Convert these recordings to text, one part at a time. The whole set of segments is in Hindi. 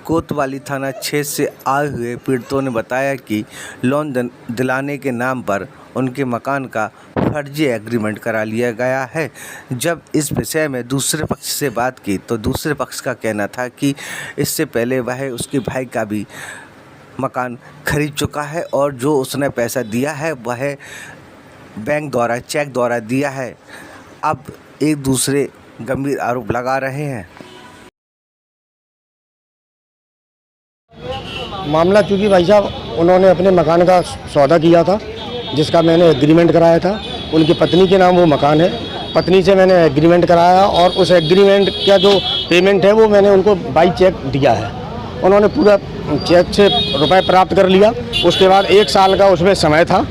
कोतवाली थाना क्षेत्र से आए हुए पीड़ितों ने बताया कि लोन दिलाने के नाम पर उनके मकान का फर्जी एग्रीमेंट करा लिया गया है। जब इस विषय में दूसरे पक्ष से बात की तो दूसरे पक्ष का कहना था कि इससे पहले वह उसके भाई का भी मकान खरीद चुका है और जो उसने पैसा दिया है वह बैंक द्वारा चेक द्वारा दिया है। अब एक दूसरे गंभीर आरोप लगा रहे हैं। मामला चूँकि भाई साहब उन्होंने अपने मकान का सौदा किया था जिसका मैंने एग्रीमेंट कराया था। उनकी पत्नी के नाम वो मकान है, पत्नी से मैंने एग्रीमेंट कराया और उस एग्रीमेंट का जो पेमेंट है वो मैंने उनको बाई चेक दिया है। उन्होंने पूरा चेक से रुपए प्राप्त कर लिया। उसके बाद 1 साल का उसमें समय था,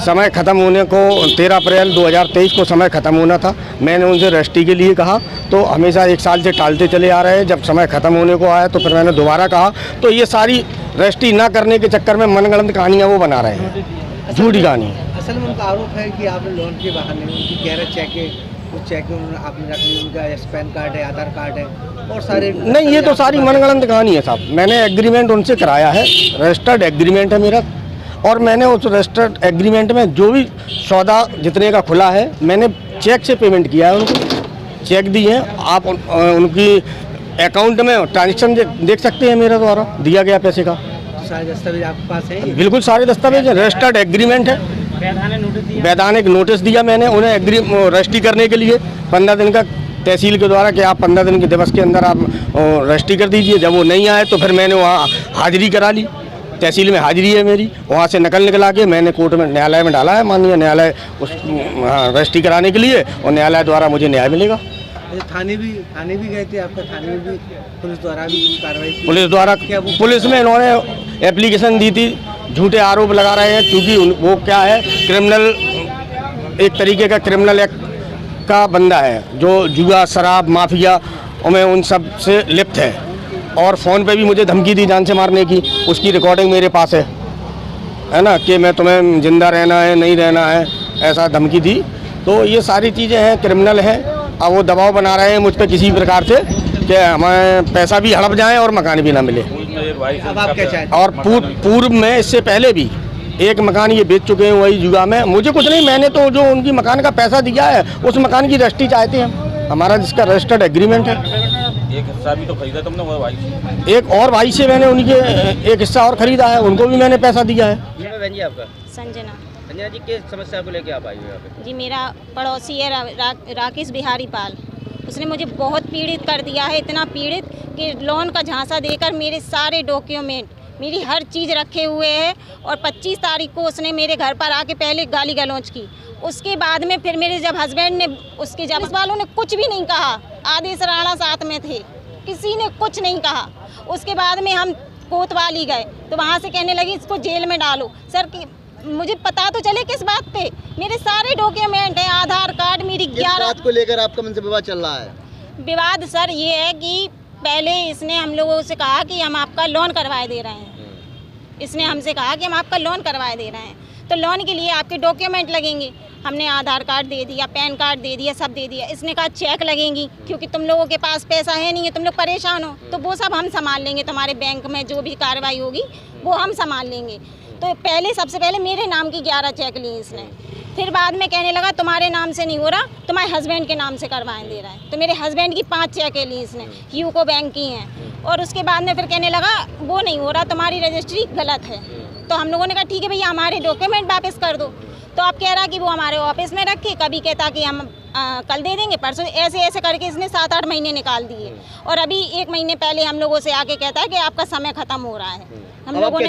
समय ख़त्म होने को 13 अप्रैल 2023 को समय ख़त्म होना था। मैंने उनसे रजिस्ट्री के लिए कहा तो हमेशा 1 साल से टालते चले आ रहे हैं। जब समय ख़त्म होने को आया तो फिर मैंने दोबारा कहा तो ये सारी रजिस्ट्री ना करने के चक्कर में मनगढ़ंत कहानियाँ वो बना रहे हैं, झूठी कहानी। असल में उनका आरोप है कि आपने लोन के बहाने उनकी 11 चेक है, उस चेक में आपने रख ली, उनका पैन कार्ड है, आधार कार्ड है और सारे नहीं, ये तो सारी मनगढ़ंत कहानी है साहब। मैंने एग्रीमेंट उनसे कराया है, रजिस्टर्ड एग्रीमेंट है मेरा, और मैंने उस रजिस्टर्ड एग्रीमेंट में जो भी सौदा जितने का खुला है मैंने चेक से पेमेंट किया है। उनको चेक दिए हैं, आप उनकी अकाउंट में ट्रांजेक्शन देख सकते हैं मेरे द्वारा दिया गया पैसे का। सारे दस्तावेज आपके पास है? बिल्कुल सारे दस्तावेज हैं, रजिस्टर्ड एग्रीमेंट है, वैधानिक नोटिस दिया मैंने उन्हें रजिस्ट्री करने के लिए 15 दिन का तहसील के द्वारा कि आप 15 दिन के दिवस के अंदर आप रजिस्ट्री कर दीजिए। जब वो नहीं आए तो फिर मैंने वहाँ हाजिरी करा ली, तहसील में हाजिरी है मेरी, वहाँ से नकल निकला के मैंने कोर्ट में न्यायालय में डाला है, माननीय न्यायालय उस रजिस्ट्री कराने के लिए, और न्यायालय द्वारा मुझे न्याय मिलेगा। थाने भी गए थे आपका? थाने में भी पुलिस द्वारा भी कार्रवाई की? पुलिस द्वारा पुलिस में इन्होंने एप्लीकेशन दी थी, झूठे आरोप लगा रहे हैं क्योंकि वो क्या है क्रिमिनल, एक तरीके का क्रिमिनल एक्ट का बंदा है जो जुआ शराब माफिया में उन सब से लिप्त है, और फ़ोन पे भी मुझे धमकी दी जान से मारने की। उसकी रिकॉर्डिंग मेरे पास है ना, कि मैं तुम्हें जिंदा रहना है नहीं रहना है, ऐसा धमकी दी। तो ये सारी चीज़ें हैं, क्रिमिनल हैं। अब वो दबाव बना रहे हैं मुझ पर किसी प्रकार से कि हमें पैसा भी हड़प जाए और मकान भी ना मिले। अब आप क्या चाहते हैं? और पूर्व में इससे पहले भी एक मकान ये बेच चुके हैं वही जुगा में। मुझे कुछ नहीं, मैंने तो जो उनकी मकान का पैसा दिया है उस मकान की रजिस्ट्री चाहते हैं, हमारा जिसका रजिस्टर्ड एग्रीमेंट है। एक हिस्सा भी तो खरीदा तुमने वो भाई से? एक और भाई से मैंने उनके एक हिस्सा और खरीदा है, उनको भी मैंने पैसा दिया है। बहन जी आपका? संजना। संजना जी, किस समस्या को लेके आप आई हो यहाँ पे? जी मेरा पड़ोसी है राकेश बिहारी पाल, उसने मुझे बहुत पीड़ित कर दिया है, इतना पीड़ित कि लोन का झांसा देकर मेरे सारे डॉक्यूमेंट, मेरी हर चीज़ रखे हुए हैं। और 25 तारीख को उसने मेरे घर पर आके पहले गाली गलौज की, उसके बाद में फिर मेरे जब हस्बैंड ने उसके जब वालों ने कुछ भी नहीं कहा, आदेश राणा साथ में थे, किसी ने कुछ नहीं कहा। उसके बाद में हम कोतवाली गए तो वहाँ से कहने लगी इसको जेल में डालो। सर कि मुझे पता तो चले किस बात पे, मेरे सारे डॉक्यूमेंट हैं, आधार कार्ड, मेरी 11 बात को लेकर आपका मन से विवाद चल रहा है? विवाद सर ये है कि पहले इसने हम लोगों से कहा कि हम आपका लोन करवाए दे रहे हैं, इसने हमसे कहा कि हम आपका लोन करवाए दे रहे हैं, तो लोन के लिए आपके डॉक्यूमेंट लगेंगे। हमने आधार कार्ड दे दिया, पैन कार्ड दे दिया, सब दे दिया। इसने कहा चेक लगेंगी क्योंकि तुम लोगों के पास पैसा है नहीं है, तुम लोग परेशान हो, तो वो सब हम संभाल लेंगे, तुम्हारे बैंक में जो भी कार्रवाई होगी वो हम संभाल लेंगे। तो पहले सबसे पहले मेरे नाम की 11 चेक ली इसने, फिर बाद में कहने लगा तुम्हारे नाम से नहीं हो रहा, तुम्हारे हस्बैंड के नाम से करवाए दे रहा है। तो मेरे हस्बैंड की 5 चेकें ली इसने, यूको बैंक की हैं। और उसके बाद में फिर कहने लगा वो नहीं हो रहा, तुम्हारी रजिस्ट्री गलत है। तो हम लोगों ने कहा ठीक है भैया हमारे डॉक्यूमेंट वापस कर दो। तो अब कह रहा कि वो हमारे ऑफिस में रखे, कभी कहता कि हम कल दे देंगे, परसों, ऐसे ऐसे करके इसने 7-8 महीने निकाल दिए। और अभी 1 महीने पहले हम लोगों से आके कहता है कि आपका समय ख़त्म हो रहा है। हम लोगों ने